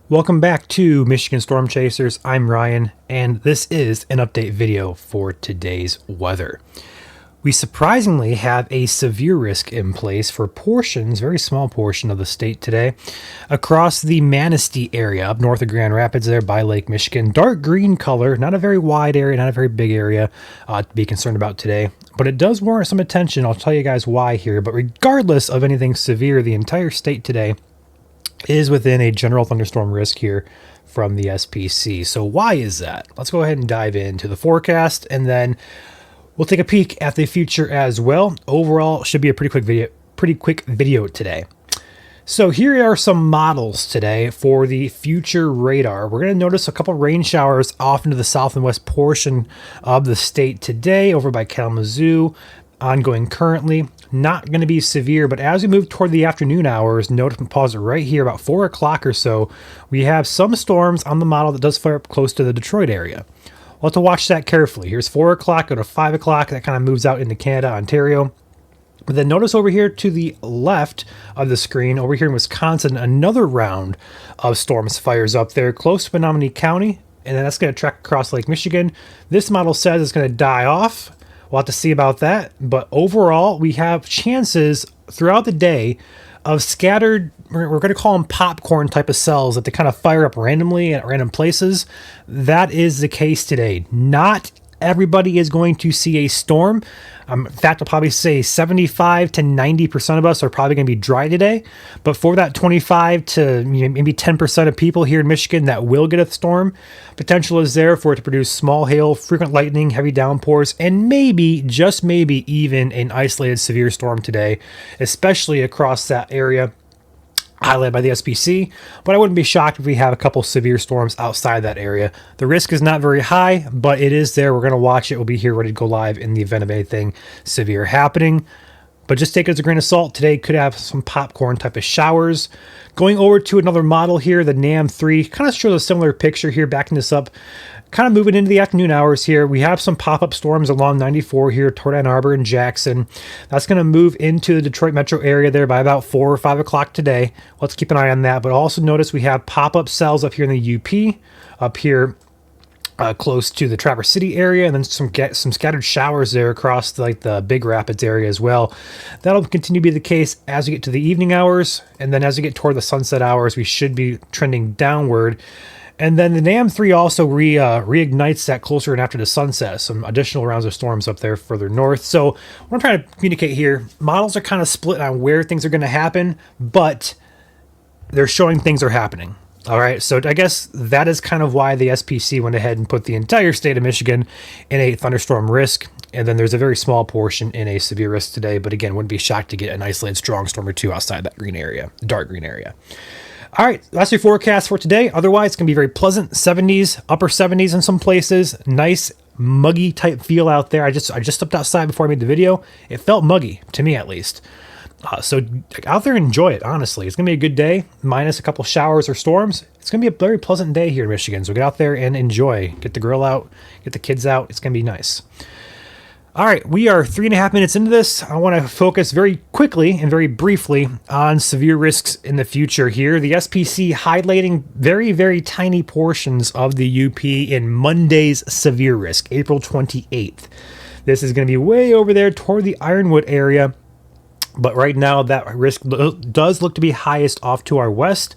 Welcome back to Michigan Storm Chasers. I'm Ryan, and this is an update video for today's weather. We surprisingly have a severe risk in place for portions, very small portion of the state today, across the Manistee area up north of Grand Rapids there by Lake Michigan. Dark green color, not a very wide area, not a very big area to be concerned about today, but it does warrant some attention. I'll tell you guys why here, but regardless of anything severe, the entire state today is within a general thunderstorm risk here from the SPC. So why is that? Let's go ahead and dive into the forecast, and then we'll take a peek at the future as well. Overall, should be a pretty quick video today. So here are some models today for the future radar. We're going to notice a couple rain showers off into the south and west portion of the state today over by Kalamazoo, ongoing currently. Not going to be severe, but as we move toward the afternoon hours, notice, pause it right here, about 4 o'clock or so, we have some storms on the model that does flare up close to the Detroit area. We'll have to watch that carefully. Here's 4 o'clock, go to 5 o'clock, that kind of moves out into Canada, Ontario. But then notice over here to the left of the screen, over here in Wisconsin, another round of storms fires up there close to Menominee County, and then that's going to track across Lake Michigan. This model says it's going to die off. We'll have to see about that. But overall, we have chances throughout the day of scattered, we're going to call them popcorn type of cells that they kind of fire up randomly at random places. That is the case today. Not everybody is going to see a storm. In fact, I'll probably say 75 to 90% of us are probably going to be dry today. But for that 25 to maybe 10% of people here in Michigan that will get a storm, potential is there for it to produce small hail, frequent lightning, heavy downpours, and maybe, just maybe, even an isolated severe storm today, especially across that area highlighted by the SPC, but I wouldn't be shocked if we have a couple severe storms outside that area. The risk is not very high, but it is there. We're going to watch it. We'll be here ready to go live in the event of anything severe happening. But just take it as a grain of salt. Today could have some popcorn type of showers. Going over to another model here, the NAM3, kind of shows a similar picture here, backing this up. Kind of moving into the afternoon hours here. We have some pop-up storms along 94 here toward Ann Arbor and Jackson. That's going to move into the Detroit metro area there by about 4 or 5 o'clock today. Let's keep an eye on that. But also notice we have pop-up cells up here in the UP, up here close to the Traverse City area, and then some scattered showers there across the Big Rapids area as well. That'll continue to be the case as we get to the evening hours, and then as we get toward the sunset hours, we should be trending downward. And then the NAM3 also reignites that closer and after the sunset. Some additional rounds of storms up there further north. So what I'm trying to communicate here, models are kind of split on where things are going to happen, but they're showing things are happening. All right, so I guess that is kind of why the SPC went ahead and put the entire state of Michigan in a thunderstorm risk. And then there's a very small portion in a severe risk today. But again, wouldn't be shocked to get an isolated strong storm or two outside that green area, dark green area. All right, that's your forecast for today. Otherwise, it's going to be very pleasant, 70s, upper 70s in some places. Nice, muggy type feel out there. I just stepped outside before I made the video. It felt muggy, to me at least. So out there, enjoy it, honestly. It's going to be a good day, minus a couple showers or storms. It's going to be a very pleasant day here in Michigan. So get out there and enjoy. Get the grill out, get the kids out. It's going to be nice. All right, we are 3.5 minutes into this. I want to focus very quickly and very briefly on severe risks in the future here. The SPC highlighting very, very tiny portions of the UP in Monday's severe risk, April 28th. This is going to be way over there toward the Ironwood area. But right now, that risk does look to be highest off to our west.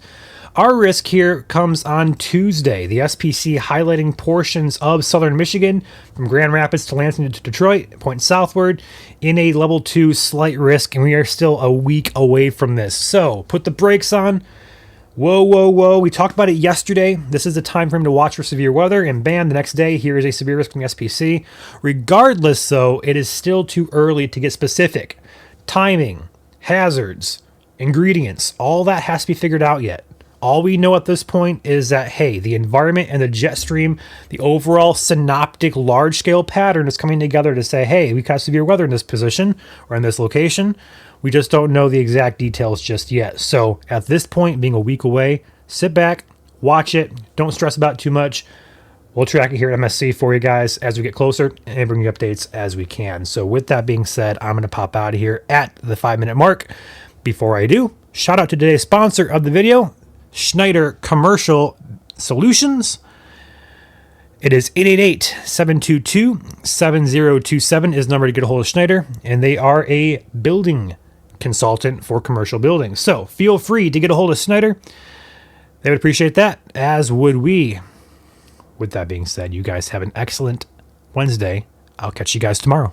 Our risk here comes on Tuesday. The SPC highlighting portions of southern Michigan from Grand Rapids to Lansing to Detroit, pointing southward in a level 2 slight risk, and we are still a week away from this. So put the brakes on. Whoa, whoa, whoa. We talked about it yesterday. This is the time frame to watch for severe weather, and bam, the next day, here is a severe risk from the SPC. Regardless, though, it is still too early to get specific. Timing, hazards, ingredients, all that has to be figured out yet. All we know at this point is that, hey, the environment and the jet stream, the overall synoptic large-scale pattern is coming together to say, hey, we got severe weather in this position or in this location. We just don't know the exact details just yet. So at this point, being a week away, sit back, watch it. Don't stress about it too much. We'll track it here at MSC for you guys as we get closer and bring you updates as we can. So with that being said, I'm going to pop out of here at the 5-minute mark. Before I do, shout out to today's sponsor of the video, Schneider Commercial Solutions. It is 888-722-7027 is the number to get a hold of Schneider, and they are a building consultant for commercial buildings. So feel free to get a hold of Schneider. They would appreciate that, as would we. With that being said, you guys have an excellent Wednesday. I'll catch you guys tomorrow.